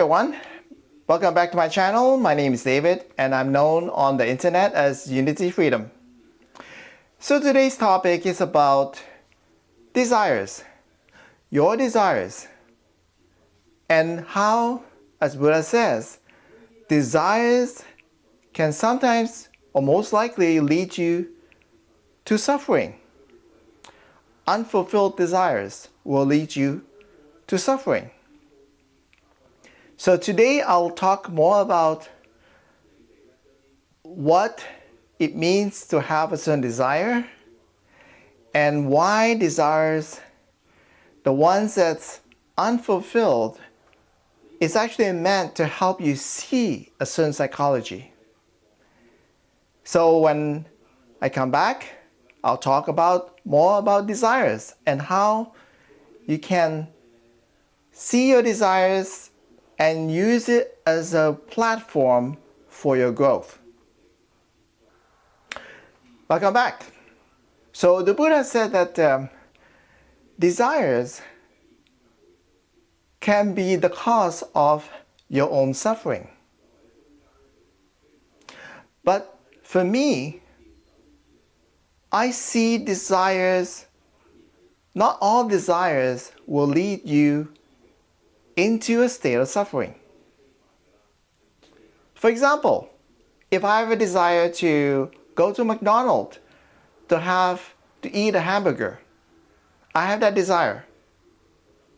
Everyone, welcome back to my channel. My name is David and I'm known on the internet as Unity Freedom. So today's topic is about desires, your desires, and how, as Buddha says, desires can sometimes or most likely lead you to suffering. Unfulfilled desires will lead you to suffering. So today I'll talk more about what it means to have a certain desire and why desires, the ones that's unfulfilled, is actually meant to help you see a certain psychology. So when I come back, I'll talk more about desires and how you can see your desires and use it as a platform for your growth. Welcome back. So the Buddha said that desires can be the cause of your own suffering. But for me, I see desires, not all desires will lead you into a state of suffering. For example, if I have a desire to go to McDonald's to eat a hamburger, I have that desire.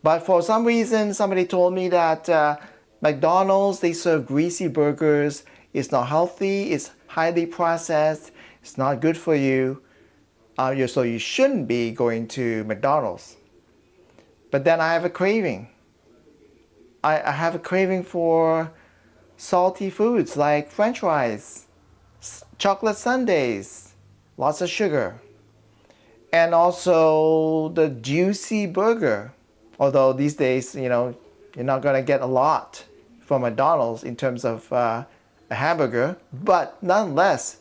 But for some reason, somebody told me that McDonald's, they serve greasy burgers, it's not healthy, it's highly processed, it's not good for you, so you shouldn't be going to McDonald's. But then I have a craving. I have a craving for salty foods like French fries, chocolate sundaes, lots of sugar, and also the juicy burger. Although these days, you're not going to get a lot from McDonald's in terms of a hamburger, but nonetheless,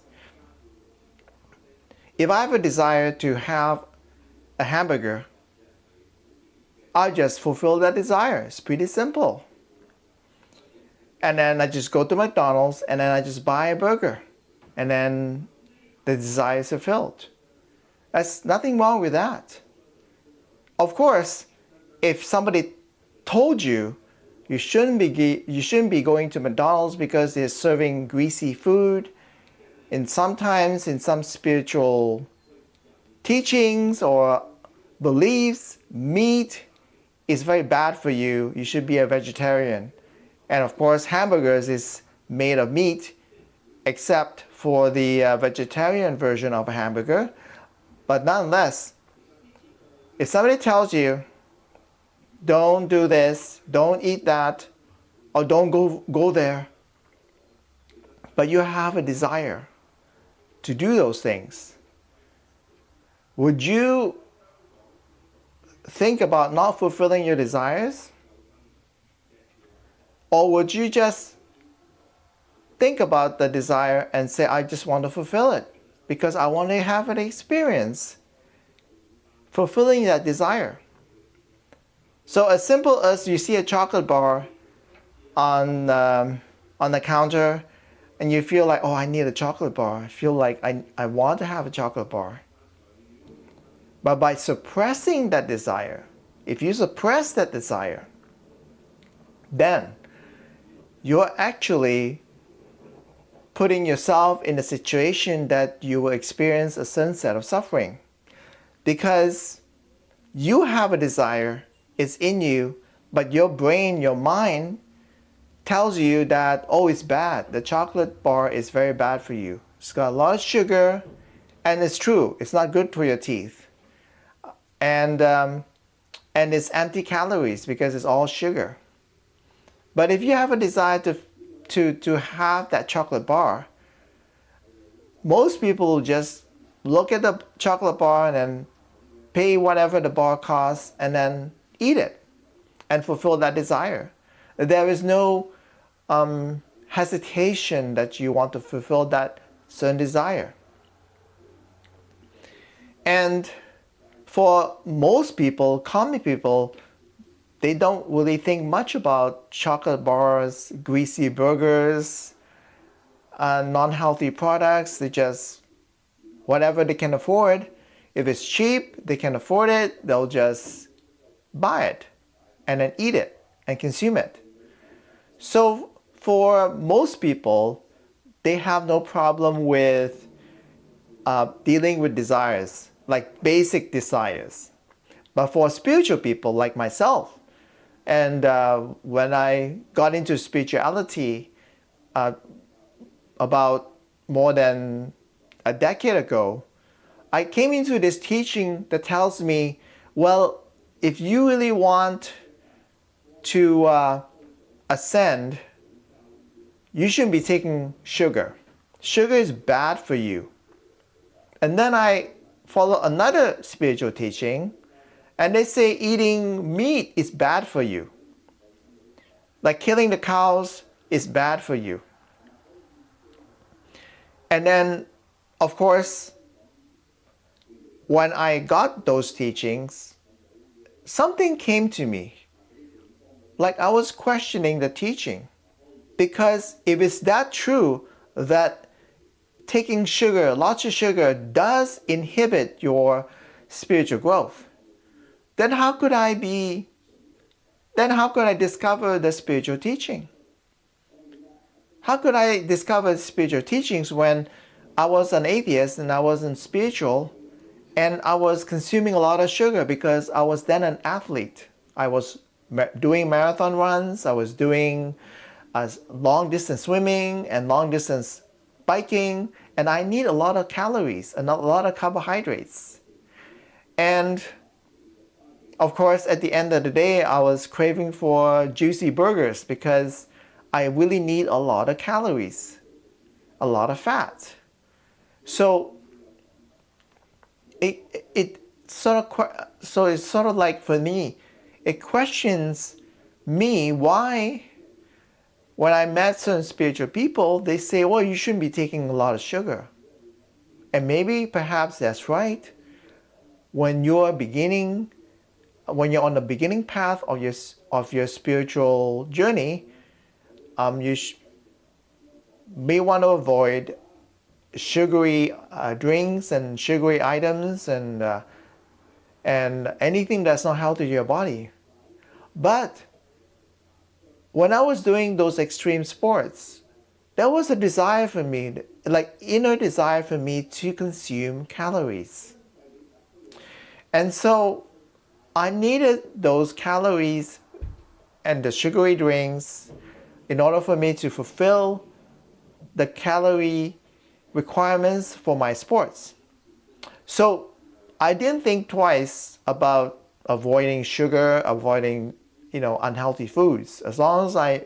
if I have a desire to have a hamburger, I just fulfill that desire. It's pretty simple. And then I just go to McDonald's and then I just buy a burger. And then the desire is fulfilled. There's nothing wrong with that. Of course, if somebody told you you shouldn't be going to McDonald's because they're serving greasy food, and sometimes in some spiritual teachings or beliefs, meat is very bad for you, you should be a vegetarian. And of course, hamburgers is made of meat, except for the vegetarian version of a hamburger. But nonetheless, if somebody tells you, don't do this, don't eat that, or don't go there, but you have a desire to do those things, would you think about not fulfilling your desires? Or would you just think about the desire and say, I just want to fulfill it because I want to have an experience fulfilling that desire? So as simple as you see a chocolate bar on the counter and you feel like, oh, I need a chocolate bar. I feel like I want to have a chocolate bar. But by suppressing that desire, if you suppress that desire, then you're actually putting yourself in a situation that you will experience a certain set of suffering. Because you have a desire, it's in you, but your brain, your mind tells you that, oh, it's bad. The chocolate bar is very bad for you. It's got a lot of sugar, and it's true. It's not good for your teeth. And it's empty calories because it's all sugar. But if you have a desire to have that chocolate bar, most people just look at the chocolate bar and then pay whatever the bar costs and then eat it and fulfill that desire. There is no hesitation that you want to fulfill that certain desire. And for most people, common people, they don't really think much about chocolate bars, greasy burgers, non-healthy products. They just, whatever they can afford. If it's cheap, they can afford it, they'll just buy it and then eat it and consume it. So for most people, they have no problem with dealing with desires, like basic desires. But for spiritual people like myself, and when I got into spirituality about more than a decade ago, I came into this teaching that tells me, well, if you really want to ascend, you shouldn't be taking sugar. Sugar is bad for you. And then I follow another spiritual teaching, and they say eating meat is bad for you. Like killing the cows is bad for you. And then, of course, when I got those teachings, something came to me. Like I was questioning the teaching. Because if it's that true that taking sugar, lots of sugar, does inhibit your spiritual growth, then how could I discover the spiritual teaching? How could I discover spiritual teachings when I was an atheist and I wasn't spiritual and I was consuming a lot of sugar because I was then an athlete? I was doing marathon runs, I was doing long distance swimming and long distance biking, and I need a lot of calories and a lot of carbohydrates. And of course, at the end of the day, I was craving for juicy burgers because I really need a lot of calories, a lot of fat. So it's sort of like, for me, it questions me why when I met certain spiritual people, they say, well, you shouldn't be taking a lot of sugar. And maybe perhaps that's right. When you're on the beginning path of your spiritual journey, you may want to avoid sugary drinks and sugary items and anything that's not healthy to your body. But when I was doing those extreme sports, there was a desire for me, like inner desire for me to consume calories. And so I needed those calories and the sugary drinks in order for me to fulfill the calorie requirements for my sports. So I didn't think twice about avoiding sugar, avoiding unhealthy foods. As long as I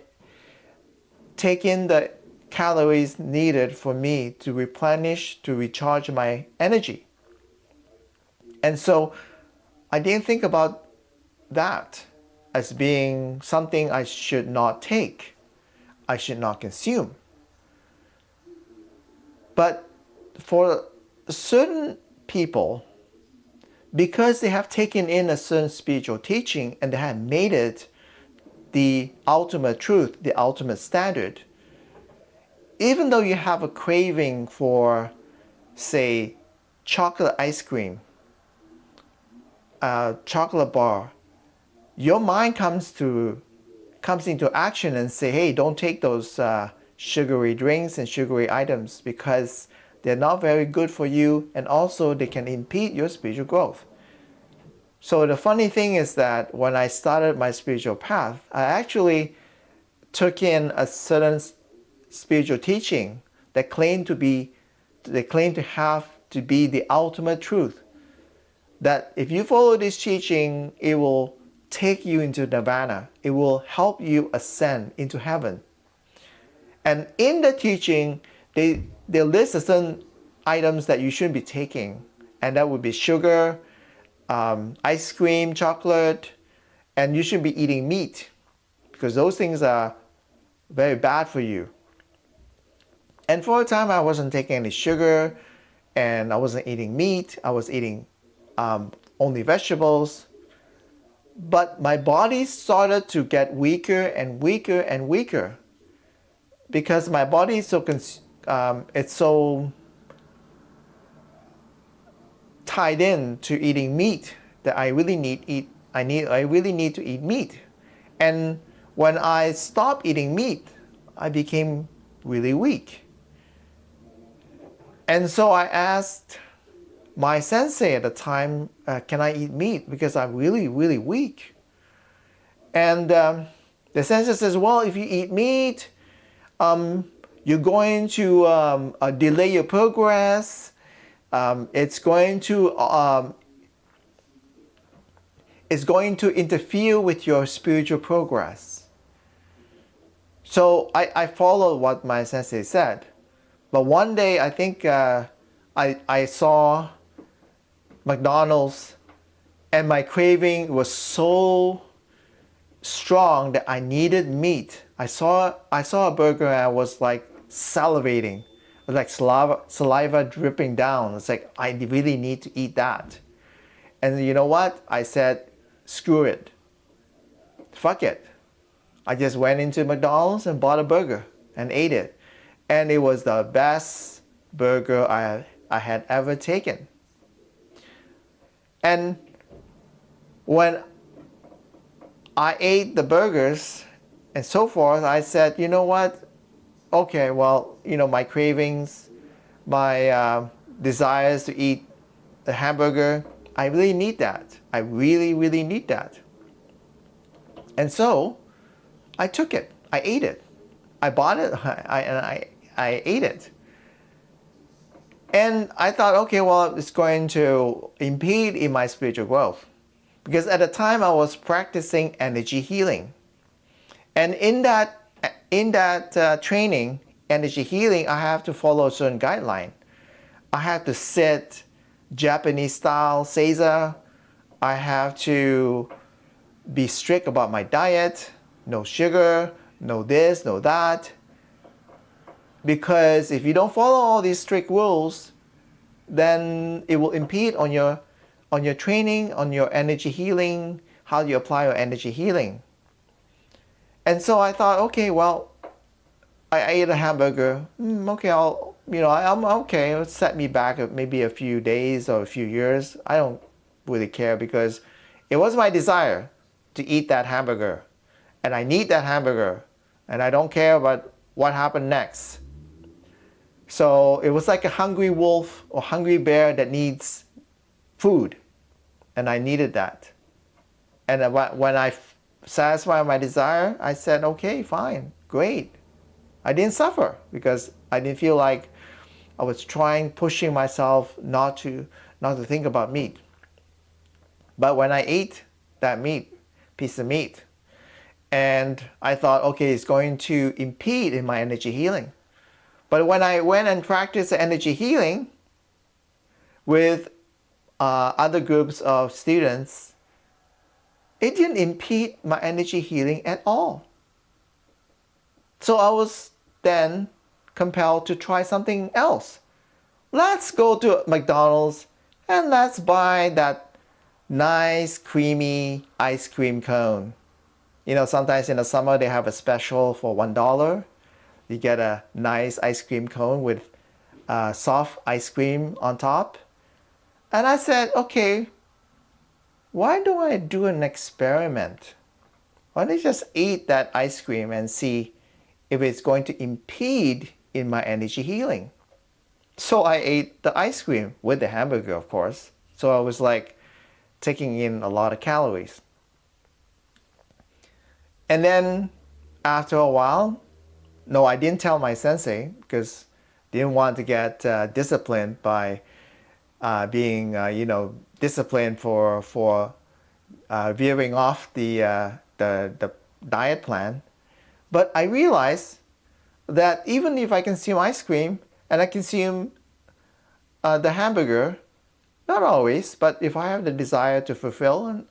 take in the calories needed for me to replenish, to recharge my energy. And so I didn't think about that as being something I should not take, I should not consume. But for certain people, because they have taken in a certain spiritual teaching and they have made it the ultimate truth, the ultimate standard, even though you have a craving for, say, chocolate ice cream, chocolate bar, your mind comes into action and say, hey, don't take those sugary drinks and sugary items because they're not very good for you, and also they can impede your spiritual growth. So the funny thing is that when I started my spiritual path, I actually took in a certain spiritual teaching that claimed to have to be the ultimate truth. That if you follow this teaching, it will take you into nirvana. It will help you ascend into heaven. And in the teaching, they list certain items that you shouldn't be taking. And that would be sugar, ice cream, chocolate, and you shouldn't be eating meat because those things are very bad for you. And for a time, I wasn't taking any sugar and I wasn't eating meat. I was eating only vegetables. But my body started to get weaker and weaker and weaker because my body is it's so tied in to eating meat that I really need to eat meat. And when I stopped eating meat, I became really weak. And so I asked my sensei at the time, can I eat meat? Because I'm really, really weak. And the sensei says, well, if you eat meat, you're going to delay your progress. It's going to interfere with your spiritual progress. So I followed what my sensei said. But one day, I think I saw McDonald's, and my craving was so strong that I needed meat. I saw a burger and I was like salivating. It was like saliva dripping down. It's like, I really need to eat that. And you know what? I said, screw it. Fuck it. I just went into McDonald's and bought a burger and ate it. And it was the best burger I had ever taken. And when I ate the burgers and so forth, I said, you know what? Okay, well, my cravings, my desires to eat the hamburger, I really need that. I really, really need that. And so I took it. I ate it. I bought it and I ate it. And I thought, okay, well, it's going to impede in my spiritual growth. Because at the time I was practicing energy healing. And in that training, energy healing, I have to follow a certain guideline. I have to sit Japanese style seiza. I have to be strict about my diet. No sugar, no this, no that. Because if you don't follow all these strict rules, then it will impede on your training, on your energy healing, how you apply your energy healing. And so I thought, okay, well, I ate a hamburger. Okay, I'm okay. It'll set me back maybe a few days or a few years. I don't really care because it was my desire to eat that hamburger. And I need that hamburger. And I don't care about what happened next. So it was like a hungry wolf or hungry bear that needs food. And I needed that. And when I satisfied my desire, I said, okay, fine, great. I didn't suffer because I didn't feel like I was pushing myself not to think about meat. But when I ate that piece of meat, and I thought, okay, it's going to impede in my energy healing. But when I went and practiced energy healing with other groups of students, it didn't impede my energy healing at all. So I was then compelled to try something else. Let's go to McDonald's and let's buy that nice creamy ice cream cone. Sometimes in the summer they have a special for $1. You get a nice ice cream cone with soft ice cream on top. And I said, okay, why don't I do an experiment? Why don't I just eat that ice cream and see if it's going to impede in my energy healing? So I ate the ice cream with the hamburger, of course. So I was like taking in a lot of calories. And then after a while, no, I didn't tell my sensei because I didn't want to get disciplined by being, disciplined for veering off the diet plan. But I realized that even if I consume ice cream and I consume the hamburger, not always, but if I have the desire to fulfill, and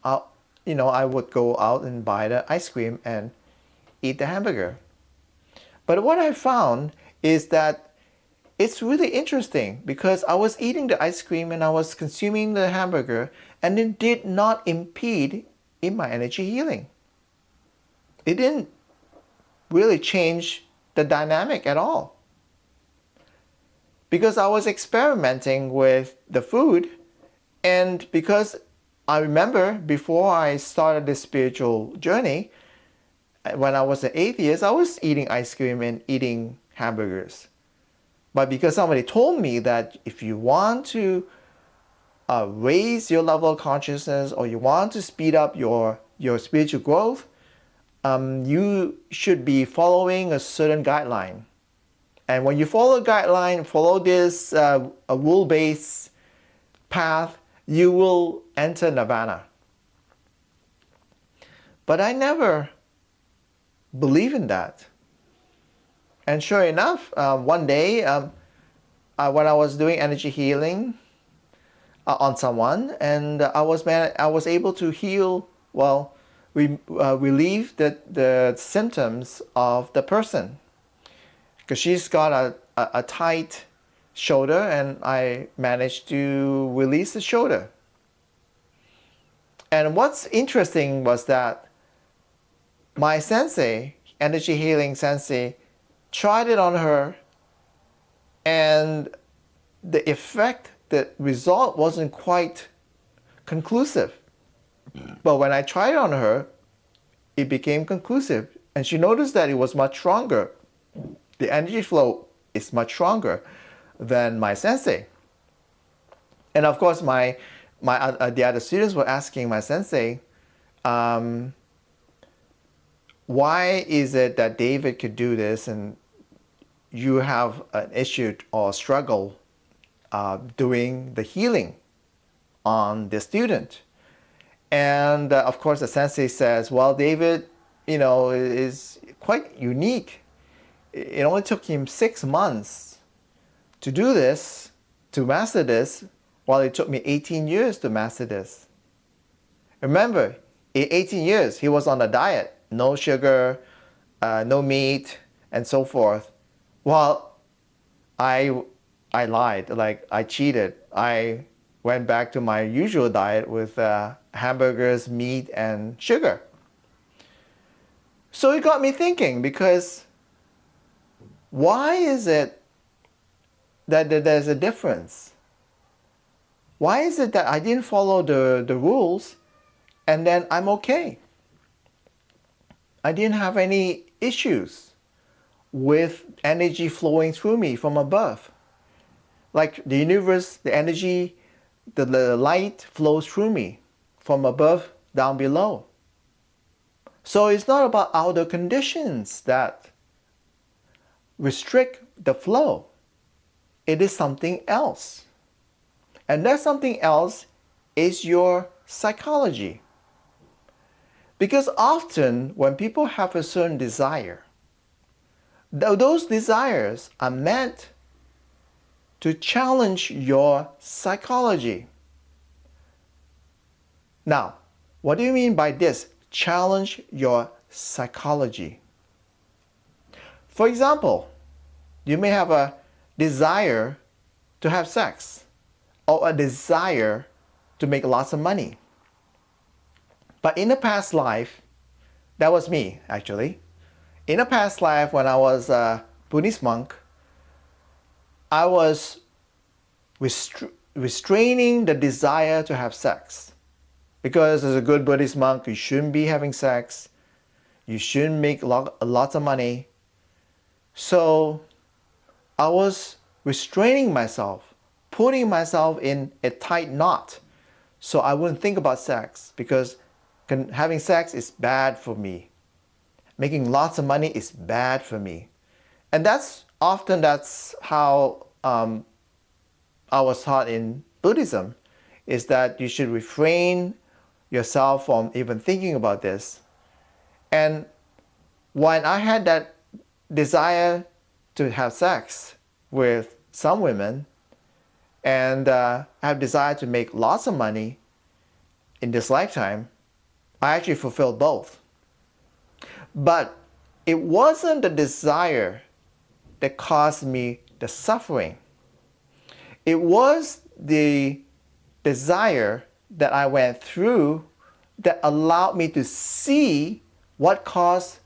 I would go out and buy the ice cream and eat the hamburger. But what I found is that it's really interesting because I was eating the ice cream and I was consuming the hamburger and it did not impede in my energy healing. It didn't really change the dynamic at all. Because I was experimenting with the food, and because I remember before I started this spiritual journey, when I was an atheist, I was eating ice cream and eating hamburgers. But because somebody told me that if you want to raise your level of consciousness, or you want to speed up your spiritual growth, you should be following a certain guideline. And when you follow a guideline, follow this a rule-based path, you will enter nirvana. But I never believed in that. And sure enough, one day when I was doing energy healing on someone, and I was able to heal, well, relieve the symptoms of the person, because she's got a tight shoulder, and I managed to release the shoulder. And what's interesting was that my sensei, energy healing sensei, tried it on her, and the effect, the result wasn't quite conclusive. But when I tried it on her, it became conclusive. And she noticed that it was much stronger. The energy flow is much stronger than my sensei. And of course, the other students were asking my sensei, why is it that David could do this and you have an issue or struggle doing the healing on the student? And of course, the sensei says, well, David, is quite unique. It only took him 6 months to do this, to master this, while it took me 18 years to master this. Remember, in 18 years, he was on a diet, no sugar, no meat, and so forth. While I lied, like I cheated. I went back to my usual diet with hamburgers, meat, and sugar. So it got me thinking, because why is it that there's a difference? Why is it that I didn't follow the rules and then I'm okay? I didn't have any issues with energy flowing through me from above. Like the universe, the energy, the light flows through me from above down below. So it's not about outer conditions that restrict the flow. It is something else. And that something else is your psychology. Because often when people have a certain desire, those desires are meant to challenge your psychology. Now, what do you mean by this? Challenge your psychology. For example, you may have a desire to have sex, or a desire to make lots of money. But in a past life, that was me actually. In a past life, when I was a Buddhist monk, I was restraining the desire to have sex. Because as a good Buddhist monk, you shouldn't be having sex. You shouldn't make lots of money. So I was restraining myself, putting myself in a tight knot so I wouldn't think about sex, because having sex is bad for me. Making lots of money is bad for me. And that's how I was taught in Buddhism, is that you should refrain yourself from even thinking about this. And when I had that desire to have sex with some women, and have desire to make lots of money in this lifetime, I actually fulfilled both. But it wasn't the desire that caused me the suffering. It was the desire that I went through that allowed me to see what caused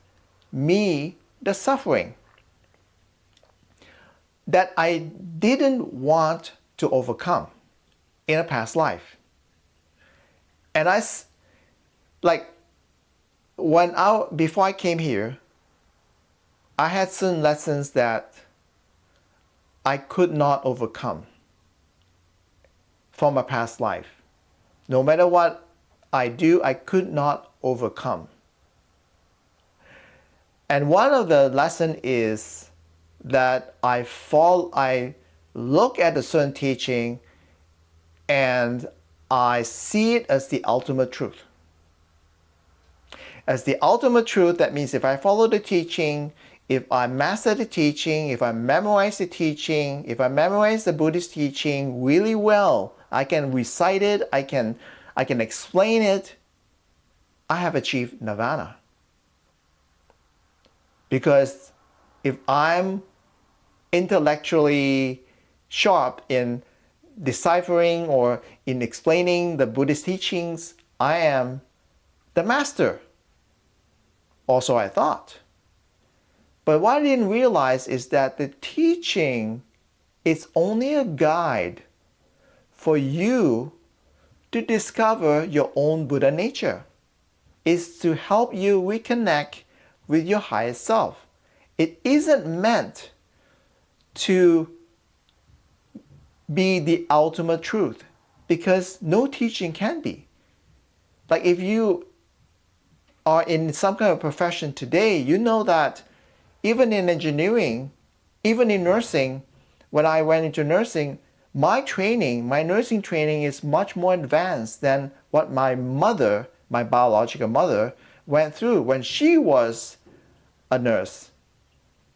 me the suffering that I didn't want to overcome in a past life. And like, before I came here, I had certain lessons that I could not overcome from a past life. No matter what I do, I could not overcome. And one of the lessons is that I look at a certain teaching and I see it as the ultimate truth. As the ultimate truth, that means if I follow the teaching, if I master the teaching, if I memorize the teaching, if I memorize the Buddhist teaching really well, I can recite it, I can explain it, I have achieved nirvana. Because if I'm intellectually sharp in deciphering or in explaining the Buddhist teachings, I am the master. Also, I thought. But what I didn't realize is that the teaching is only a guide for you to discover your own Buddha nature. It's to help you reconnect with your highest self. It isn't meant to be the ultimate truth, because no teaching can be. Like, if you are in some kind of profession today, you know that even in engineering, even in nursing, when I went into nursing, my nursing training is much more advanced than what my mother, my biological mother, went through when she was a nurse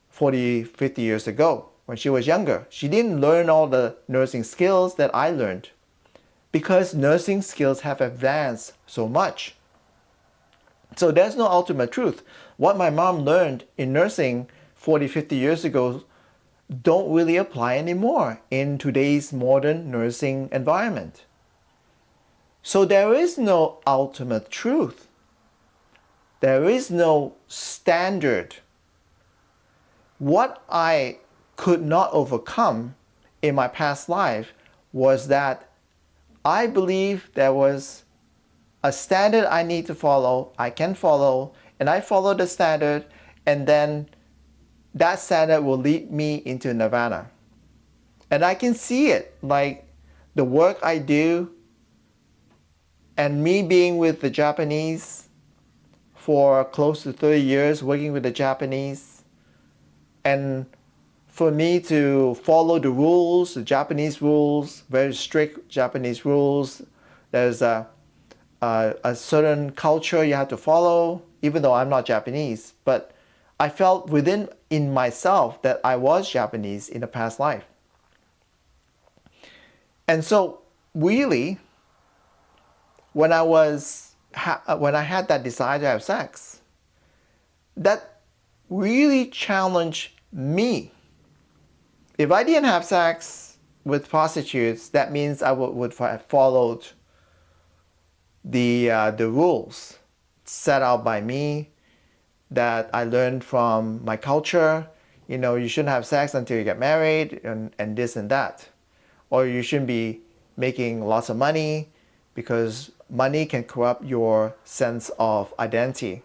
40, 50 years ago, when she was younger. She didn't learn all the nursing skills that I learned because nursing skills have advanced so much. So there's no ultimate truth. What my mom learned in nursing 40, 50 years ago don't really apply anymore in today's modern nursing environment. So there is no ultimate truth. There is no standard. What I could not overcome in my past life was that I believe there was a standard I need to follow, I can follow, and I follow the standard, and then that standard will lead me into nirvana. And I can see it, like the work I do, and me being with the Japanese for close to 30 years, working with the Japanese, and for me to follow the rules, the Japanese rules, very strict Japanese rules. There's a certain culture you have to follow, even though I'm not Japanese. But I felt in myself that I was Japanese in a past life. And so really, when I had that desire to have sex, that really challenged me. If I didn't have sex with prostitutes, that means I would have followed the rules set out by me that I learned from my culture. You know, you shouldn't have sex until you get married and this and that. Or you shouldn't be making lots of money because money can corrupt your sense of identity.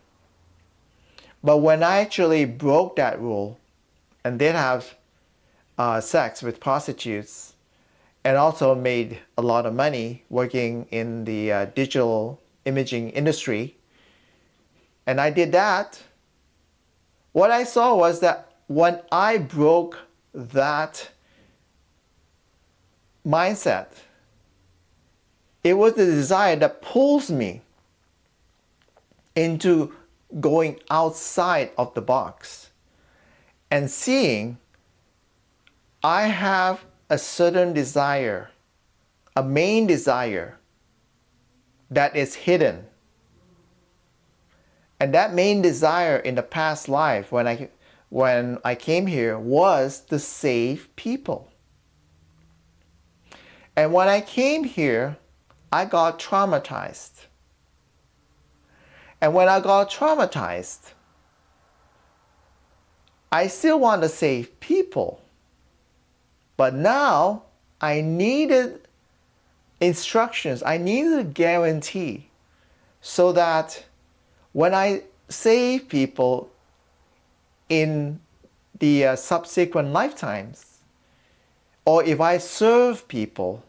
But when I actually broke that rule and did have sex with prostitutes, and also made a lot of money working in the digital imaging industry, and I did that, what I saw was that when I broke that mindset, it was the desire that pulls me into going outside of the box and seeing I have a certain desire, a main desire that is hidden. And that main desire in the past life when I came here was to save people. And when I came here, I got traumatized. And when I got traumatized, I still want to save people. But now I needed instructions, I needed a guarantee so that when I save people in the subsequent lifetimes, or if I serve people,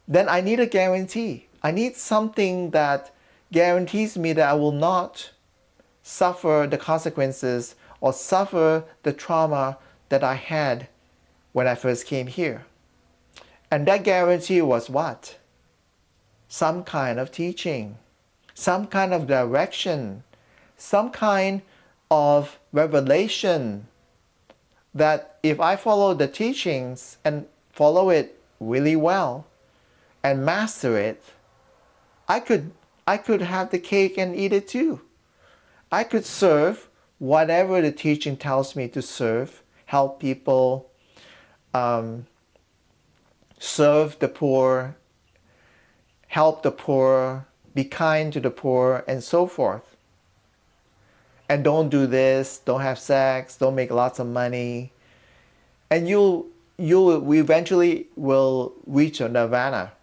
then I need a guarantee. I need something that guarantees me that I will not suffer the consequences or suffer the trauma that I had when I first came here. And that guarantee was what? Some kind of teaching, some kind of direction, some kind of revelation that if I follow the teachings and follow it really well and master it, I could have the cake and eat it too. I could serve whatever the teaching tells me to serve, help people, serve the poor, help the poor, be kind to the poor, and so forth. And don't do this, don't have sex, don't make lots of money. And we eventually will reach a nirvana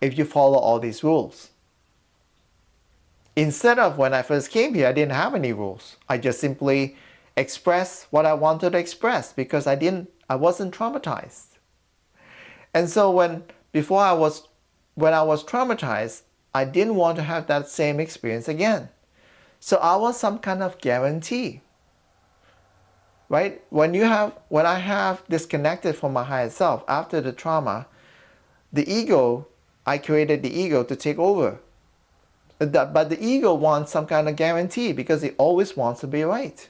if you follow all these rules. Instead of when I first came here, I didn't have any rules. I just simply expressed what I wanted to express because I wasn't traumatized. And so when I was traumatized, I didn't want to have that same experience again. So I was some kind of guarantee. Right? When I have disconnected from my higher self after the trauma, I created the ego to take over. But the ego wants some kind of guarantee because it always wants to be right.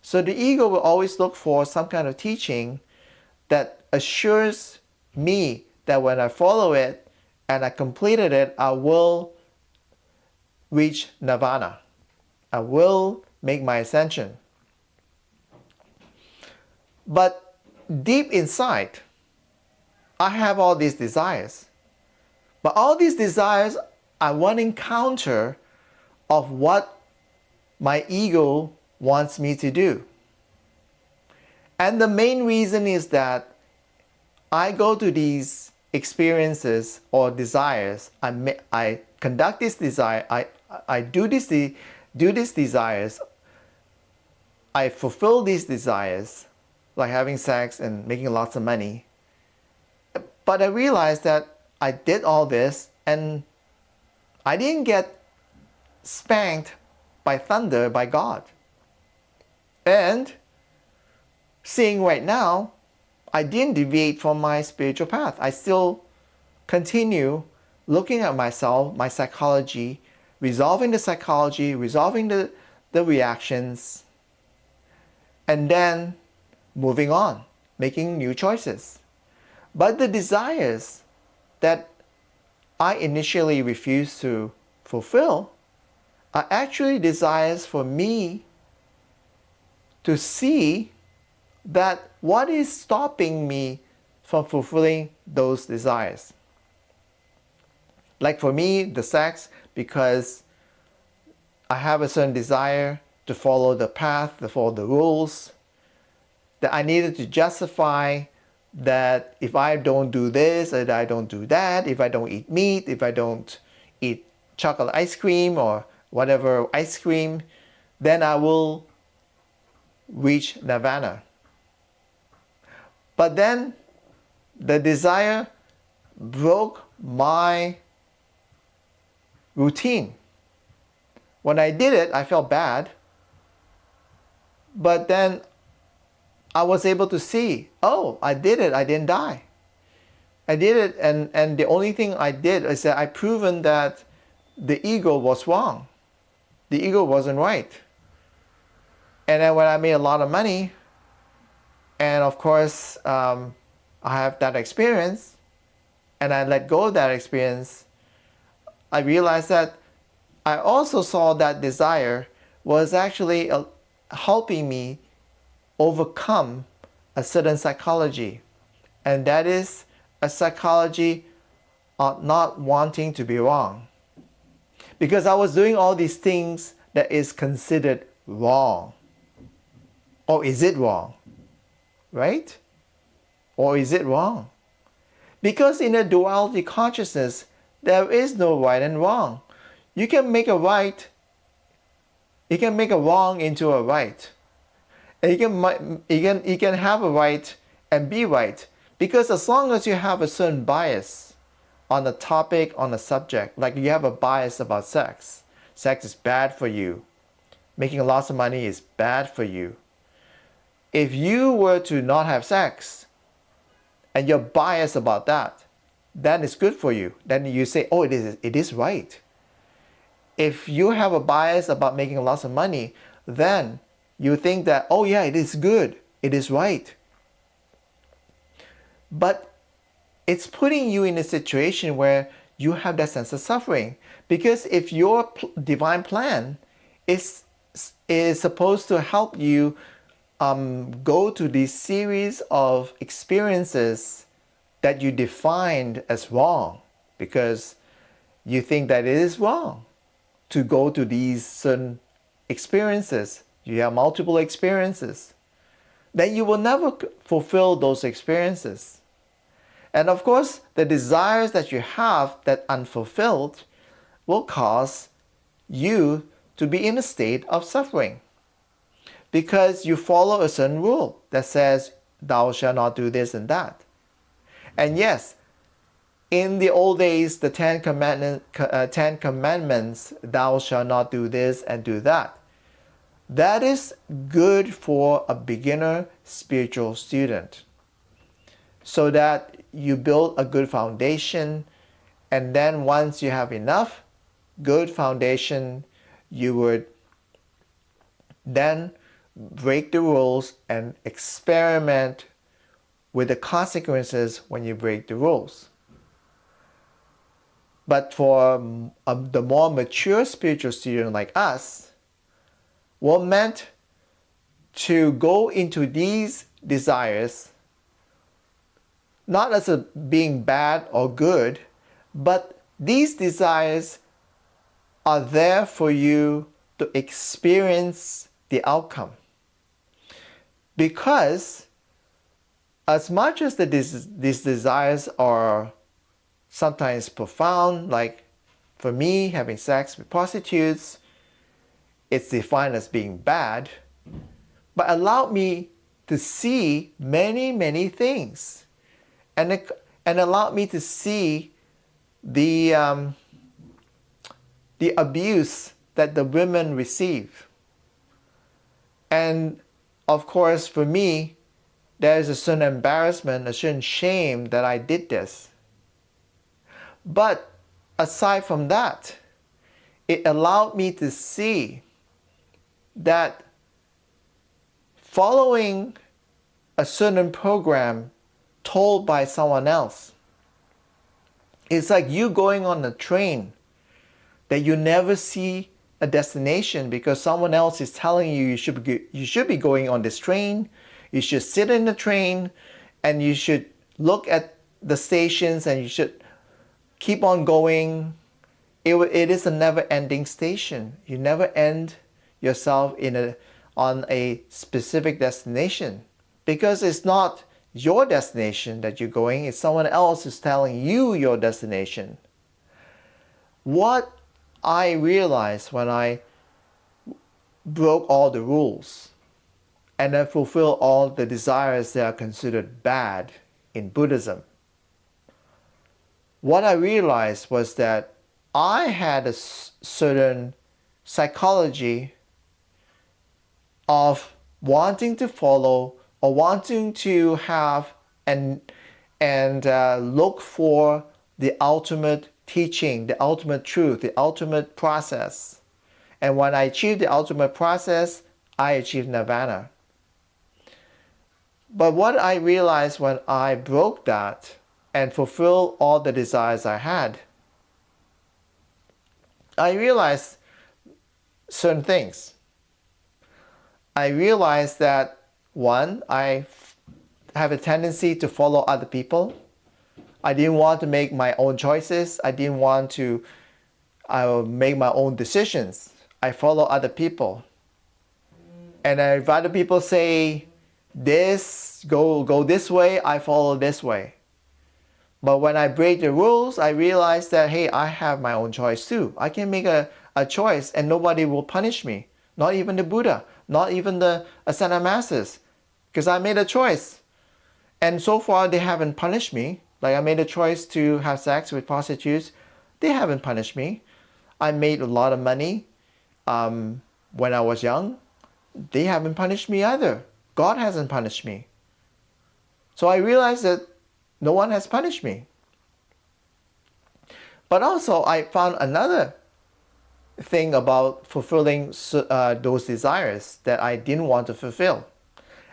So the ego will always look for some kind of teaching that assures me that when I follow it and I completed it, I will reach nirvana. I will make my ascension. But deep inside, I have all these desires. But all these desires are one encounter of what my ego wants me to do. And the main reason is that I go to these experiences or desires, I conduct this desire, I do these desires, I fulfill these desires, like having sex and making lots of money. But I realized that I did all this and I didn't get spanked by thunder by God. And seeing right now, I didn't deviate from my spiritual path. I still continue looking at myself, my psychology, resolving the psychology, resolving the reactions, and then moving on, making new choices. But the desires that I initially refused to fulfill are actually desires for me to see that what is stopping me from fulfilling those desires. Like for me, the sex, because I have a certain desire to follow the path, to follow the rules, that I needed to justify that if I don't do this, that I don't do that, if I don't eat meat, if I don't eat chocolate ice cream or whatever ice cream, then I will reach nirvana. But then the desire broke my routine. When I did it, I felt bad. But then I was able to see, oh, I did it, I didn't die. I did it, and the only thing I did is that I proven that the ego was wrong. The ego wasn't right. And then when I made a lot of money, and of course, I have that experience, and I let go of that experience, I realized that I also saw that desire was actually helping me overcome a certain psychology. And that is a psychology of not wanting to be wrong. because I was doing all these things that is considered wrong. Or is it wrong? Right? Or is it wrong? Because in a duality consciousness, there is no right and wrong. You can make a right, you can make a wrong into a right. And you can have a right and be right. Because as long as you have a certain bias on a topic, on a subject, like you have a bias about sex. Sex is bad for you. Making lots of money is bad for you. If you were to not have sex and you're biased about that, then it's good for you. Then you say, oh, it is right. If you have a bias about making lots of money, then you think that, oh yeah, it is good, it is right. But it's putting you in a situation where you have that sense of suffering. Because if your divine plan is supposed to help you go to this series of experiences that you defined as wrong, because you think that it is wrong to go to these certain experiences. You have multiple experiences. Then you will never fulfill those experiences. And of course, the desires that you have that unfulfilled will cause you to be in a state of suffering. Because you follow a certain rule that says, thou shalt not do this and that. And yes, in the old days, the Ten Commandments, thou shalt not do this and do that. That is good for a beginner spiritual student, so that you build a good foundation, and then once you have enough good foundation, you would then break the rules and experiment with the consequences when you break the rules. But for the more mature spiritual student like us, we're meant to go into these desires not as a being bad or good, but these desires are there for you to experience the outcome. Because as much as these desires are sometimes profound, like for me, having sex with prostitutes, it's defined as being bad, but allowed me to see many, many things, and allowed me to see the abuse that the women receive. And of course, for me, there's a certain embarrassment, a certain shame that I did this. But aside from that, it allowed me to see that following a certain program told by someone else, it's like you going on a train that you never see a destination because someone else is telling you you should be going on this train, you should sit in the train, and you should look at the stations, and you should keep on going. It is a never-ending station. You never end yourself on a specific destination, because it's not your destination that you're going, it's someone else is telling you your destination. What I realized when I broke all the rules and then fulfilled all the desires that are considered bad in Buddhism, what I realized was that I had a certain psychology of wanting to follow or wanting to have and look for the ultimate teaching, the ultimate truth, the ultimate process. And when I achieved the ultimate process, I achieved nirvana. But what I realized when I broke that and fulfilled all the desires I had, I realized certain things. I realized that, one, I have a tendency to follow other people. I didn't want to make my own choices. I didn't want to I will make my own decisions. I follow other people. And if other people say this, go this way, I follow this way. But when I break the rules, I realize that, hey, I have my own choice too. I can make a choice and nobody will punish me. Not even the Buddha, not even the Ascended Masters. Because I made a choice. And so far, they haven't punished me. Like I made a choice to have sex with prostitutes. They haven't punished me. I made a lot of money when I was young. They haven't punished me either. God hasn't punished me. So I realized that no one has punished me. But also, I found another thing about fulfilling those desires that I didn't want to fulfill.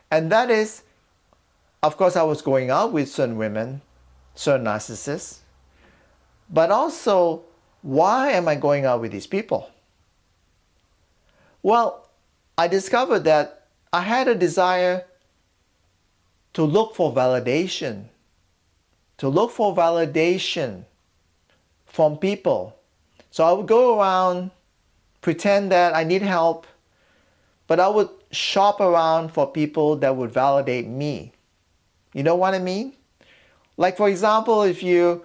And that is, of course, I was going out with certain women, certain narcissists. But also, why am I going out with these people? Well, I discovered that I had a desire to look for validation, from people. So I would go around, pretend that I need help, but I would shop around for people that would validate me. You know what I mean? Like for example, if you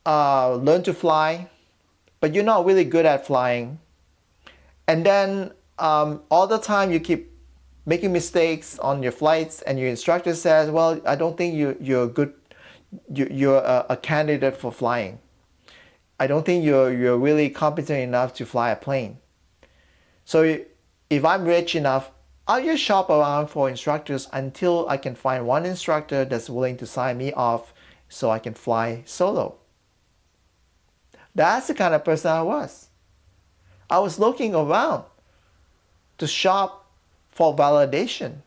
learn to fly, but you're not really good at flying, and then all the time you keep making mistakes on your flights, and your instructor says, "Well, I don't think you're good. You're a candidate for flying. I don't think you're really competent enough to fly a plane." So if I'm rich enough, I'll just shop around for instructors until I can find one instructor that's willing to sign me off so I can fly solo. That's the kind of person I was. I was looking around to shop for validation.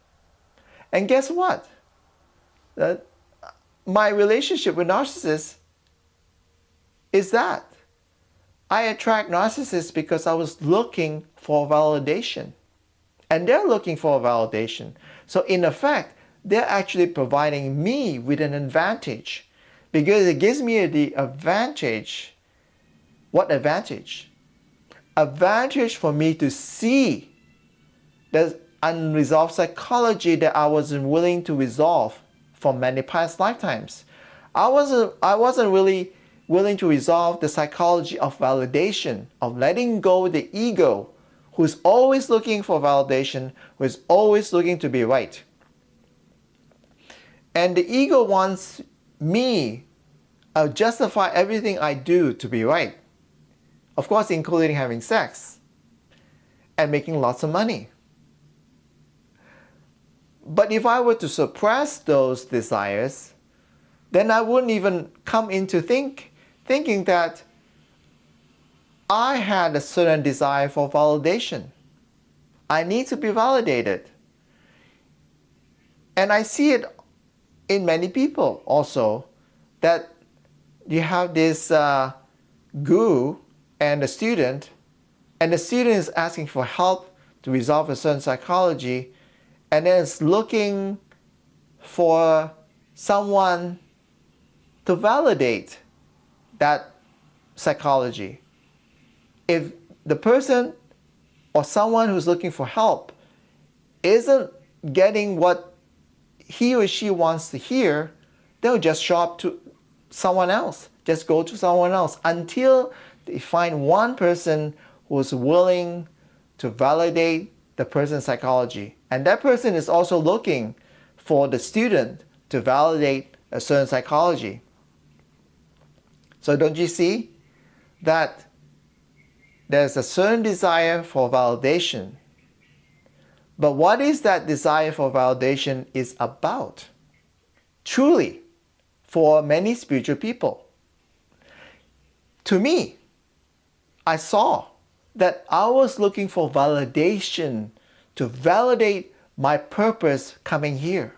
And guess what? My relationship with narcissists is that I attract narcissists because I was looking for validation. And they're looking for validation. So in effect, they're actually providing me with an advantage because it gives me the advantage. What advantage? Advantage for me to see the unresolved psychology that I wasn't willing to resolve from many past lifetimes. I wasn't really willing to resolve the psychology of validation, of letting go the ego, who's always looking for validation, who is always looking to be right. And the ego wants me to justify everything I do to be right. Of course, including having sex and making lots of money. But if I were to suppress those desires, then I wouldn't even come into thinking that I had a certain desire for validation. I need to be validated. And I see it in many people also, that you have this guru and a student is asking for help to resolve a certain psychology, and then it's looking for someone to validate that psychology. If the person or someone who's looking for help isn't getting what he or she wants to hear, they'll just shop to someone else, just go to someone else until they find one person who's willing to validate the person's psychology. And that person is also looking for the student to validate a certain psychology. So don't you see that there's a certain desire for validation? But what is that desire for validation is about? Truly, for many spiritual people. To me, I saw that I was looking for validation to validate my purpose coming here.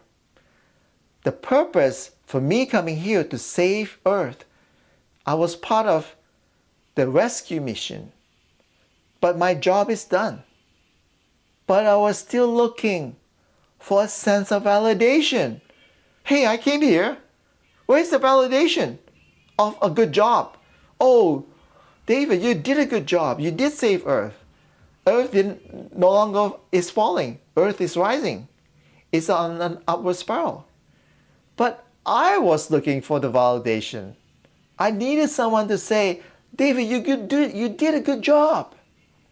The purpose for me coming here to save Earth. I was part of the rescue mission. But my job is done. But I was still looking for a sense of validation. Hey, I came here. Where's the validation of a good job? oh, David, you did a good job. You did save Earth. Earth no longer is falling. Earth is rising. It's on an upward spiral. But I was looking for the validation. I needed someone to say, David, you did a good job.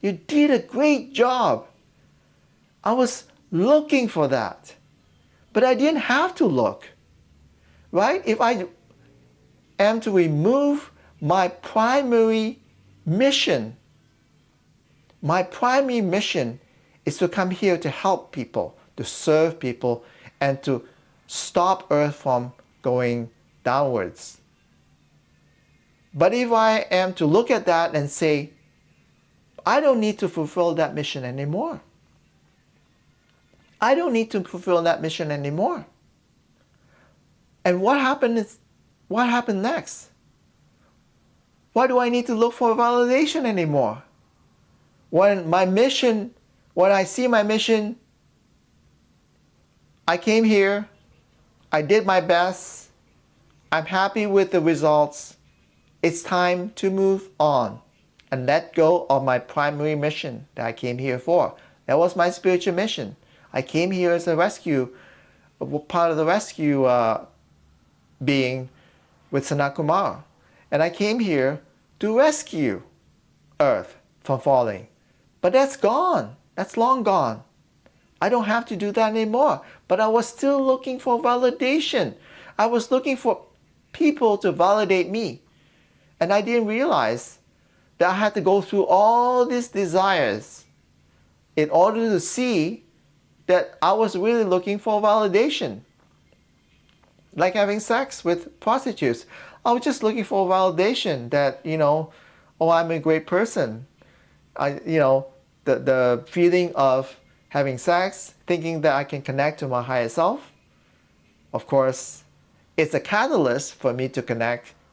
You did a great job. I was looking for that. But I didn't have to look. Right? If I am to remove my primary mission is to come here to help people, to serve people, and to stop Earth from going downwards. But if I am to look at that and say, I don't need to fulfill that mission anymore. I don't need to fulfill that mission anymore. And what happened next? Why do I need to look for validation anymore? When I see my mission, I came here, I did my best, I'm happy with the results. It's time to move on and let go of my primary mission that I came here for. That was my spiritual mission. I came here as a part of the rescue being with Sanat Kumar. And I came here to rescue Earth from falling. But that's gone. That's long gone. I don't have to do that anymore. But I was still looking for validation. I was looking for people to validate me. And I didn't realize that I had to go through all these desires in order to see that I was really looking for validation. Like having sex with prostitutes. I was just looking for validation that, oh, I'm a great person. The feeling of having sex, thinking that I can connect to my higher self. Of course, it's a catalyst for me to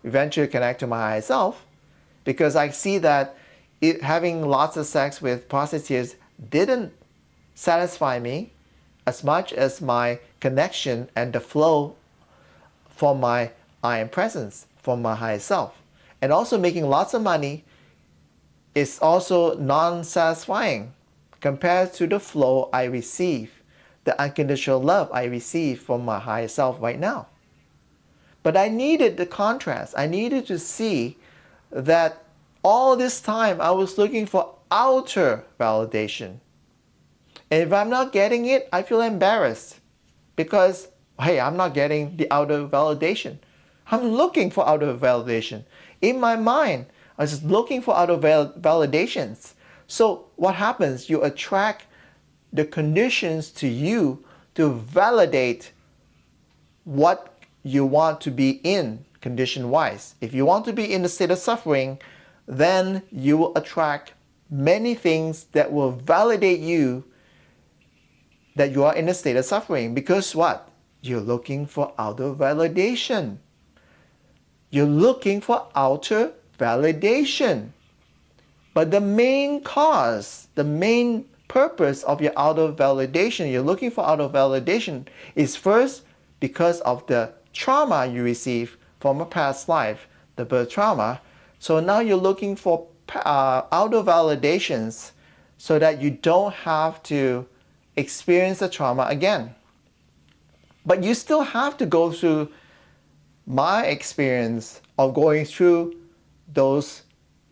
eventually connect to my higher self, because I see that having lots of sex with prostitutes didn't satisfy me as much as my connection and the flow from my I am presence, from my higher self. And also making lots of money is also non-satisfying compared to the flow I receive, the unconditional love I receive from my higher self right now. But I needed the contrast. I needed to see that all this time I was looking for outer validation. And if I'm not getting it, I feel embarrassed because, hey, I'm not getting the outer validation. I'm looking for outer validation. In my mind, I was just looking for outer validations. So what happens? You attract the conditions to you to validate what you want to be in condition-wise. If you want to be in a state of suffering, then you will attract many things that will validate you that you are in a state of suffering. Because what? You're looking for outer validation. You're looking for outer validation. But the main cause, the main purpose of your outer validation, you're looking for outer validation, is first because of the trauma you receive from a past life, the birth trauma. So now you're looking for outer validations so that you don't have to experience the trauma again. But you still have to go through my experience of going through those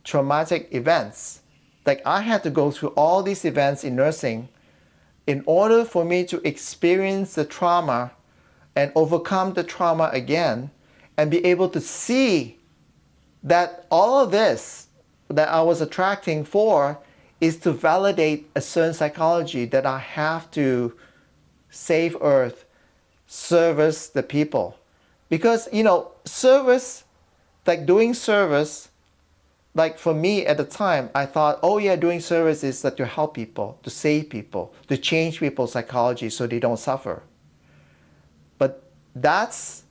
traumatic events. Like I had to go through all these events in nursing in order for me to experience the trauma and overcome the trauma again and be able to see that all of this that I was attracting for is to validate a certain psychology that I have to save Earth, service the people. Because, service, like doing service, like for me at the time, I thought, oh yeah, doing service is that to help people, to save people, to change people's psychology so they don't suffer. But that's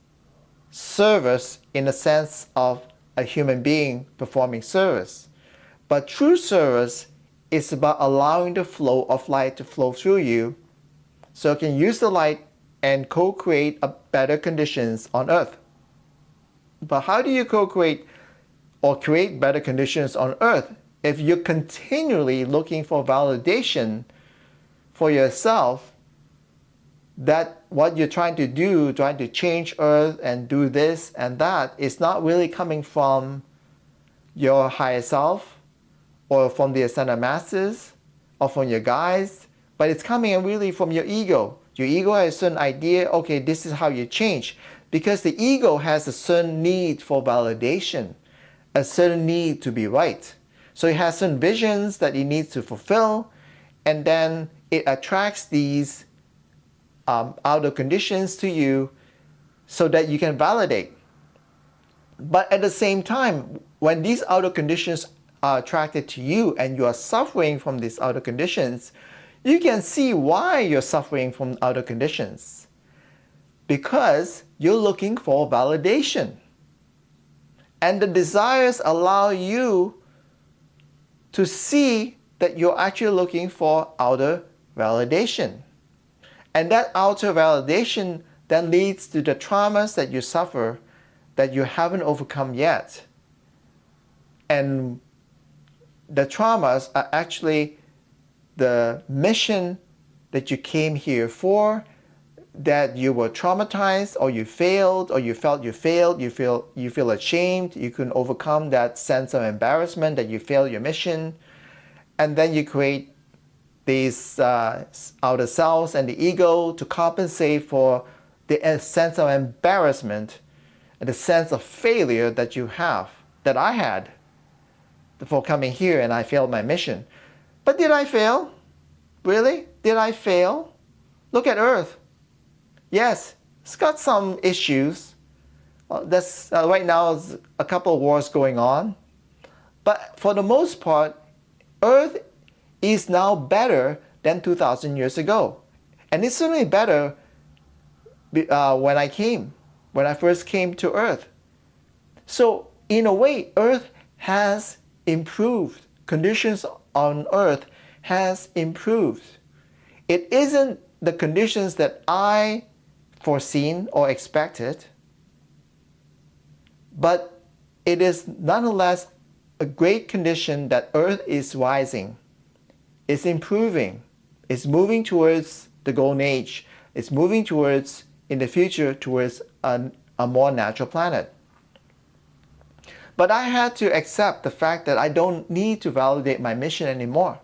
service in the sense of a human being performing service. But true service is about allowing the flow of light to flow through you so you can use the light and co-create a better conditions on Earth. But how do you co-create or create better conditions on earth if you're continually looking for validation for yourself that what you're trying to do, trying to change earth and do this and that, is not really coming from your higher self or from the ascended masters or from your guides, but it's coming really from your ego. Your ego has a certain idea, okay, this is how you change, because the ego has a certain need for validation, a certain need to be right. So it has certain visions that it needs to fulfill, and then it attracts these outer conditions to you so that you can validate. But at the same time, when these outer conditions are attracted to you and you are suffering from these outer conditions, you can see why you're suffering from outer conditions. Because you're looking for validation. And the desires allow you to see that you're actually looking for outer validation. And that outer validation then leads to the traumas that you suffer that you haven't overcome yet. And the traumas are actually the mission that you came here for, that you were traumatized, or you failed, or you felt you failed, you feel ashamed, you couldn't overcome that sense of embarrassment that you failed your mission. And then you create these outer selves and the ego to compensate for the sense of embarrassment and the sense of failure that you have, that I had for coming here and I failed my mission. But did I fail? Really? Did I fail? Look at Earth. Yes, it's got some issues. Right now there's a couple of wars going on. But for the most part, Earth is now better than 2,000 years ago. And it's certainly better when I first came to Earth. So in a way, Earth has improved. Conditions on Earth has improved. It isn't the conditions that I foreseen or expected, but it is nonetheless a great condition that Earth is rising. It's improving. It's moving towards the golden age. It's moving towards, in the future, towards a more natural planet. But I had to accept the fact that I don't need to validate my mission anymore.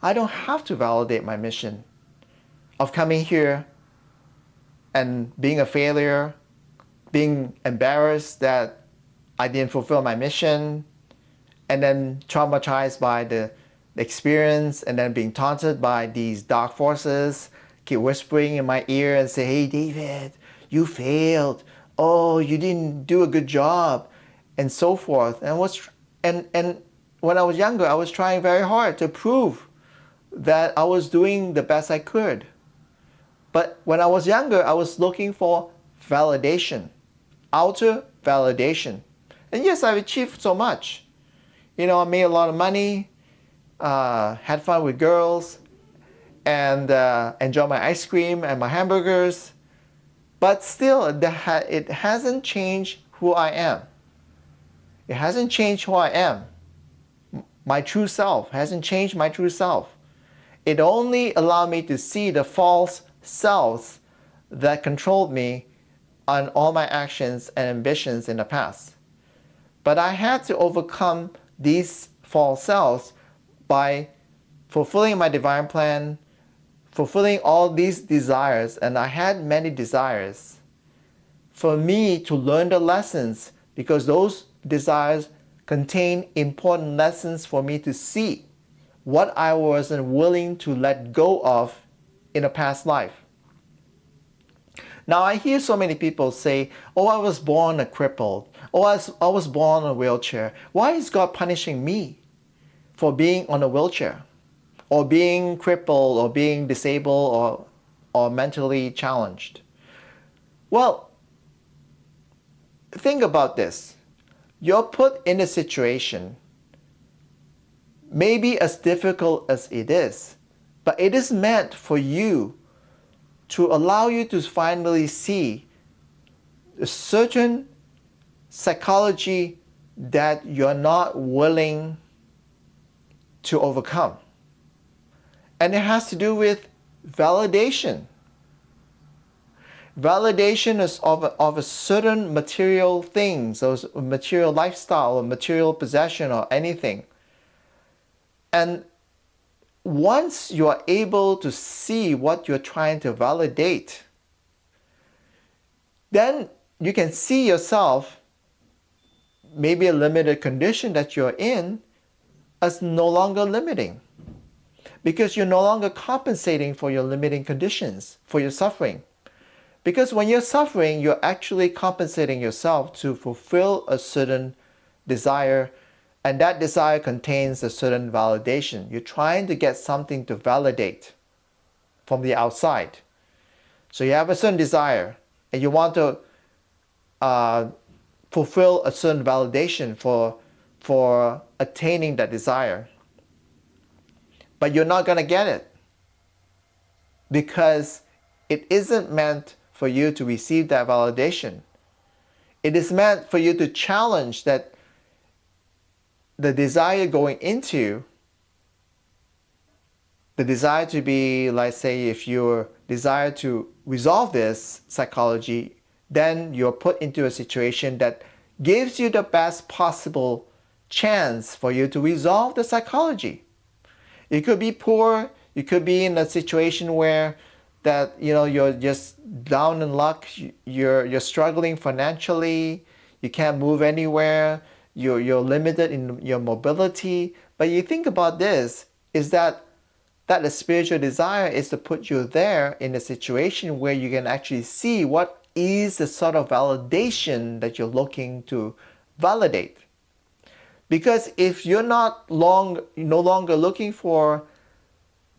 I don't have to validate my mission of coming here and being a failure, being embarrassed that I didn't fulfill my mission, and then traumatized by the experience, and then being taunted by these dark forces, keep whispering in my ear and say, hey David, you failed. Oh, you didn't do a good job, and so forth. And when I was younger, I was trying very hard to prove that I was doing the best I could. But when I was younger, I was looking for validation, outer validation. And yes, I've achieved so much. You know, I made a lot of money, had fun with girls, and enjoyed my ice cream and my hamburgers. But still, it hasn't changed who I am. It hasn't changed who I am. My true self hasn't changed my true self. It only allowed me to see the false selves that controlled me on all my actions and ambitions in the past. But I had to overcome these false selves by fulfilling my divine plan, fulfilling all these desires, and I had many desires, for me to learn the lessons, because those desires contain important lessons for me to see what I wasn't willing to let go of in a past life. Now I hear so many people say, oh, I was born a crippled. Oh, I was born in a wheelchair. Why is God punishing me for being on a wheelchair, or being crippled, or being disabled, or mentally challenged? Well, think about this. You're put in a situation, maybe as difficult as it is, but it is meant for you to allow you to finally see a certain psychology that you're not willing to overcome. And it has to do with validation. Validation is of a certain material things, or material lifestyle, or material possession, or anything. And once you are able to see what you're trying to validate, then you can see yourself, maybe a limited condition that you're in, as no longer limiting. Because you're no longer compensating for your limiting conditions, for your suffering. Because when you're suffering, you're actually compensating yourself to fulfill a certain desire, and that desire contains a certain validation. You're trying to get something to validate from the outside. So you have a certain desire, and you want to fulfill a certain validation for attaining that desire. But you're not going to get it, because it isn't meant for you to receive that validation. It is meant for you to challenge that the desire going into, the desire to be, let's say, if you desire to resolve this psychology, then you're put into a situation that gives you the best possible chance for you to resolve the psychology. You could be poor, you could be in a situation where that you're just down in luck, you're struggling financially, you can't move anywhere, you're limited in your mobility. But you think about this, is that the spiritual desire is to put you there in a situation where you can actually see what is the sort of validation that you're looking to validate. Because if you're no longer looking for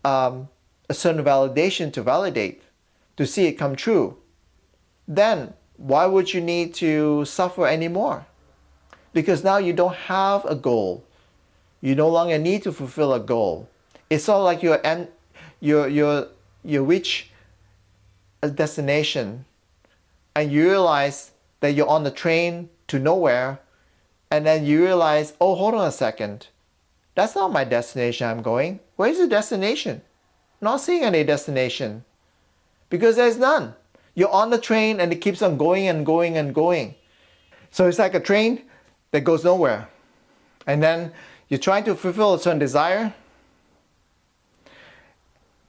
a certain validation to validate, to see it come true, then why would you need to suffer anymore? Because now you don't have a goal. You no longer need to fulfill a goal. It's all like you reach a destination and you realize that you're on the train to nowhere, and then you realize, oh, hold on a second. That's not my destination I'm going. Where's the destination? Not seeing any destination. Because there's none. You're on the train and it keeps on going and going and going. So it's like a train that goes nowhere. And then you're trying to fulfill a certain desire,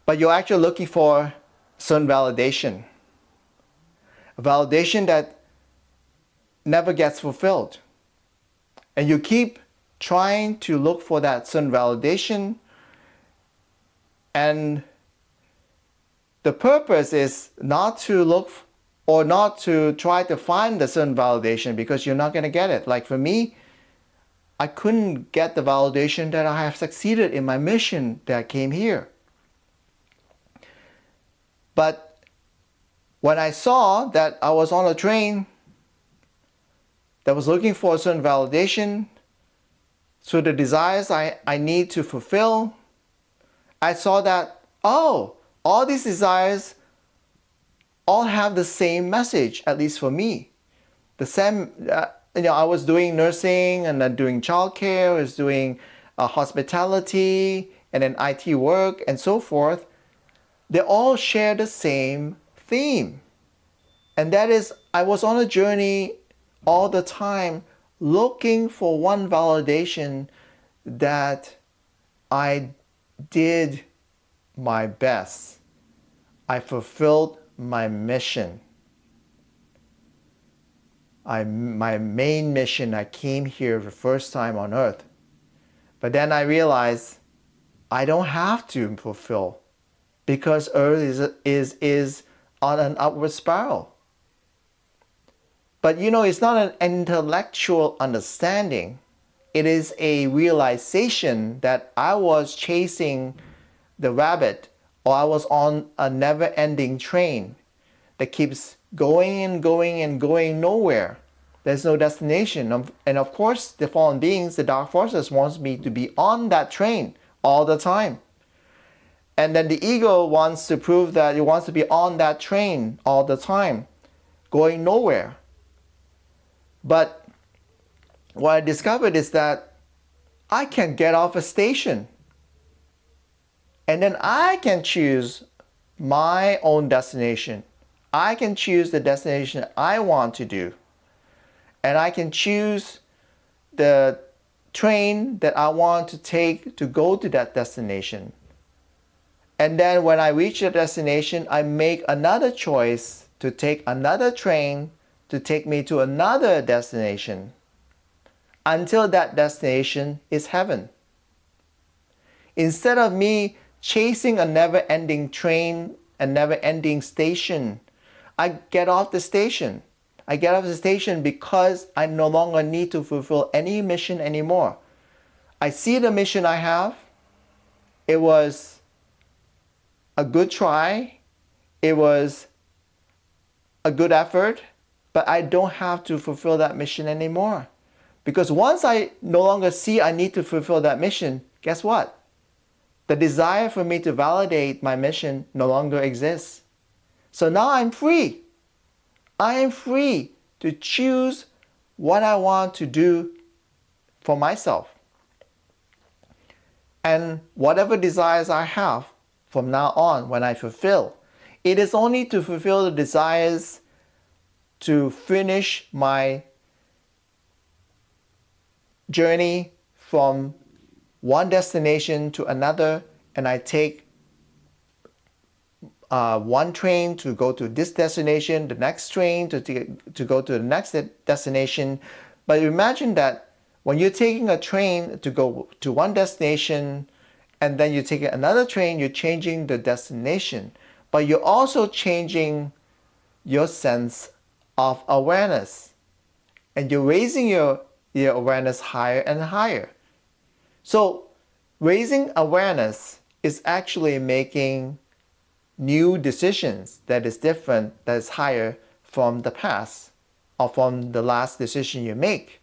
but you're actually looking for certain validation. A validation that never gets fulfilled. And you keep trying to look for that certain validation, and the purpose is not to look or not to try to find the certain validation, because you're not going to get it. Like for me, I couldn't get the validation that I have succeeded in my mission that I came here. But when I saw that I was on a train that was looking for a certain validation through the desires I need to fulfill, I saw that, oh, all these desires all have the same message, at least for me. The same, I was doing nursing, and then doing childcare, I was doing hospitality, and then IT work, and so forth. They all share the same theme. And that is, I was on a journey all the time looking for one validation that I did my best. I fulfilled my mission. My main mission, I came here the first time on earth. But then I realized I don't have to fulfill, because earth is on an upward spiral. But it's not an intellectual understanding. It is a realization that I was chasing the rabbit, or I was on a never-ending train that keeps going and going and going nowhere. There's no destination. And of course, the fallen beings, the dark forces, wants me to be on that train all the time. And then the ego wants to prove that it wants to be on that train all the time, going nowhere. But what I discovered is that I can get off a station and then I can choose my own destination. I can choose the destination I want to do. And I can choose the train that I want to take to go to that destination. And then when I reach the destination, I make another choice to take another train to take me to another destination until that destination is heaven. Instead of me chasing a never-ending train, a never-ending station, I get off the station. I get off the station because I no longer need to fulfill any mission anymore. I see the mission I have. It was a good try. It was a good effort, but I don't have to fulfill that mission anymore. Because once I no longer see I need to fulfill that mission, guess what? The desire for me to validate my mission no longer exists. So now I'm free. I am free to choose what I want to do for myself. And whatever desires I have from now on, when I fulfill, it is only to fulfill the desires to finish my journey from one destination to another, and I take one train to go to this destination, the next train to go to the next destination. But imagine that when you're taking a train to go to one destination and then you're taking another train, you're changing the destination, but you're also changing your sense of awareness, and you're raising your awareness higher and higher. So raising awareness is actually making new decisions that is different, that is higher from the past or from the last decision you make.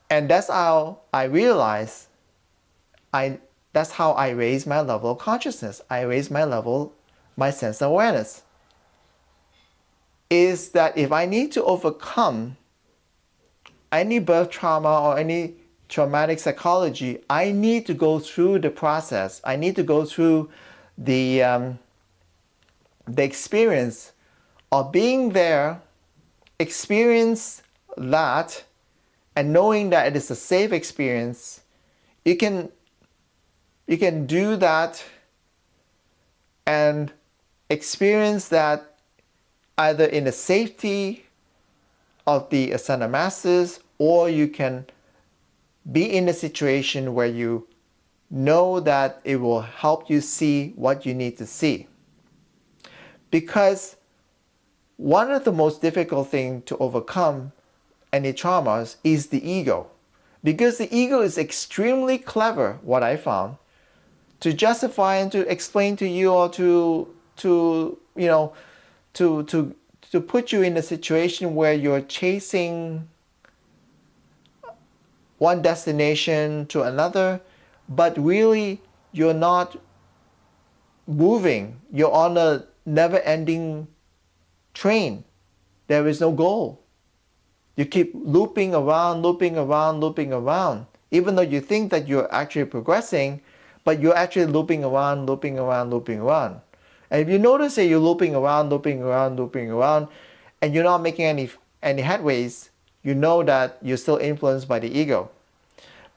And that's how I realize that's how I raise my level of consciousness. I raise my sense of awareness. Is that if I need to overcome any birth trauma or any traumatic psychology, I need to go through the process. I need to go through the experience of being there, experience that, and knowing that it is a safe experience. You can do that and experience that either in the safety of the Ascended Masters, or you can be in a situation where you know that it will help you see what you need to see. Because one of the most difficult things to overcome any traumas is the ego. Because the ego is extremely clever, what I found, to justify and to explain to you, or to put you in a situation where you're chasing one destination to another, but really you're not moving. You're on a never-ending train. There is no goal. You keep looping around, looping around, looping around. Even though you think that you're actually progressing, but you're actually looping around, looping around, looping around. And if you notice that you're looping around, looping around, looping around, and you're not making any headways, you know that you're still influenced by the ego.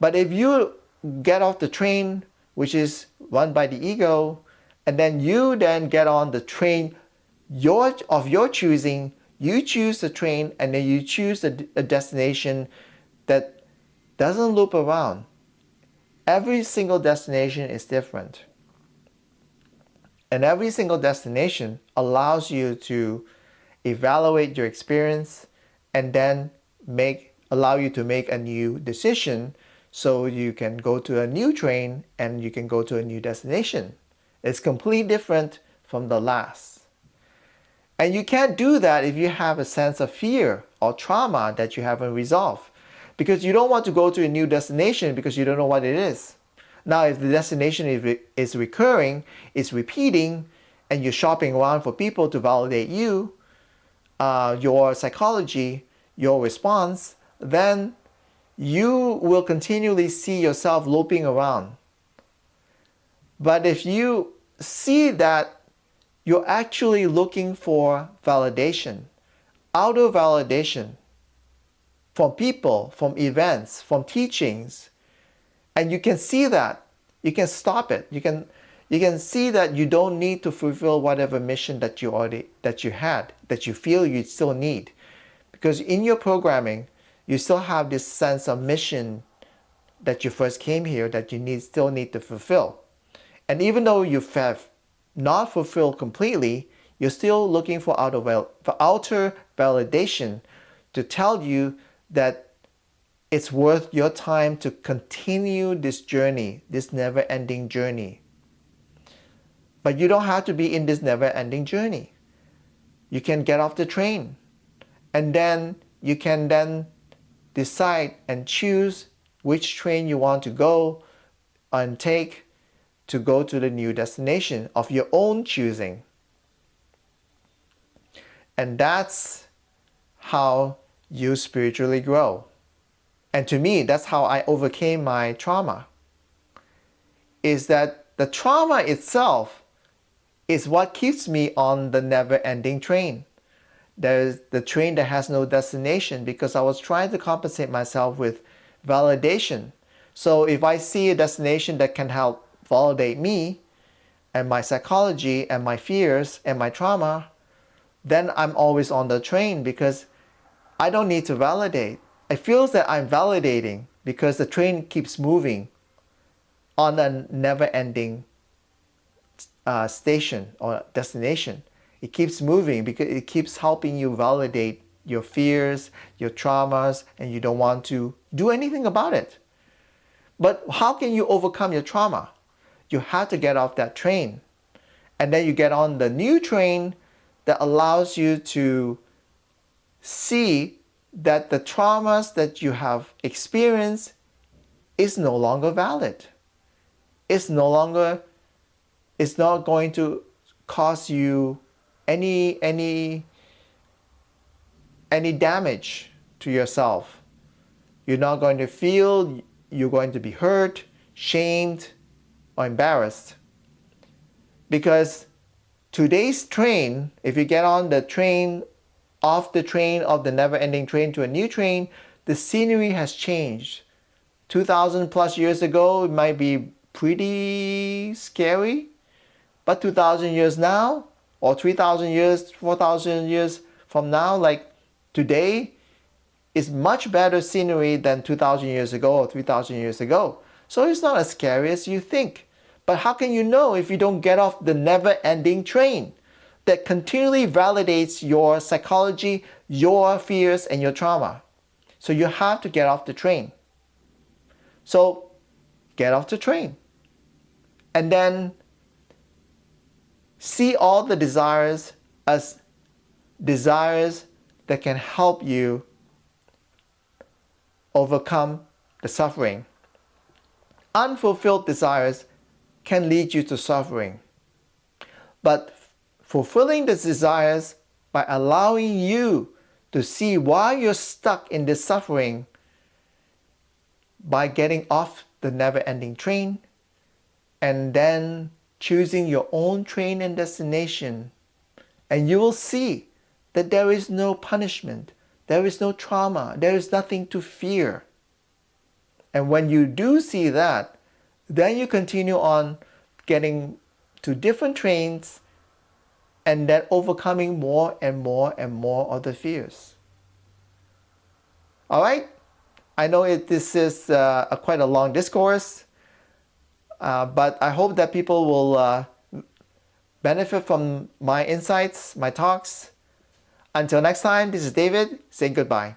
But if you get off the train, which is run by the ego, and then you get on the train of your choosing, you choose the train, and then you choose a destination that doesn't loop around. Every single destination is different. And every single destination allows you to evaluate your experience and then allow you to make a new decision, so you can go to a new train and you can go to a new destination. It's completely different from the last. And you can't do that if you have a sense of fear or trauma that you haven't resolved, because you don't want to go to a new destination because you don't know what it is. Now, if the destination is recurring, is repeating, and you're shopping around for people to validate you, your psychology, your response, then you will continually see yourself looping around. But if you see that you're actually looking for validation, outer validation, from people, from events, from teachings, and you can see that, you can stop it. You can see that you don't need to fulfill whatever mission that you feel you still need. Because in your programming, you still have this sense of mission that you first came here that you still need to fulfill. And even though you have not fulfilled completely, you're still looking for outer validation to tell you that it's worth your time to continue this journey, this never-ending journey. But you don't have to be in this never-ending journey. You can get off the train, and then you can then decide and choose which train you want to go and take to go to the new destination of your own choosing. And that's how you spiritually grow. And to me, that's how I overcame my trauma. Is that the trauma itself is what keeps me on the never-ending train. There's the train that has no destination, because I was trying to compensate myself with validation. So if I see a destination that can help validate me and my psychology and my fears and my trauma, then I'm always on the train, because I don't need to validate. It feels that I'm validating because the train keeps moving on a never-ending station or destination. It keeps moving because it keeps helping you validate your fears, your traumas, and you don't want to do anything about it. But how can you overcome your trauma? You have to get off that train. And then you get on the new train that allows you to see that the traumas that you have experienced is no longer valid. It's not going to cause you any damage to yourself. You're not going to feel you're going to be hurt, shamed, or embarrassed. Because today's train, if you get on the train, off the train of the never-ending train to a new train, the scenery has changed. 2,000 plus years ago, it might be pretty scary, but 2,000 years now, or 3,000 years, 4,000 years from now, like today, is much better scenery than 2,000 years ago or 3,000 years ago. So it's not as scary as you think. But how can you know if you don't get off the never-ending train that continually validates your psychology, your fears, and your trauma? So you have to get off the train. So get off the train. And then see all the desires as desires that can help you overcome the suffering. Unfulfilled desires can lead you to suffering. But fulfilling the desires by allowing you to see why you're stuck in this suffering, by getting off the never-ending train and then choosing your own train and destination, and you will see that there is no punishment, there is no trauma, there is nothing to fear. And when you do see that, then you continue on getting to different trains and then overcoming more and more and more of the fears. All right? I know this is quite a long discourse, but I hope that people will benefit from my insights, my talks. Until next time, this is David saying goodbye.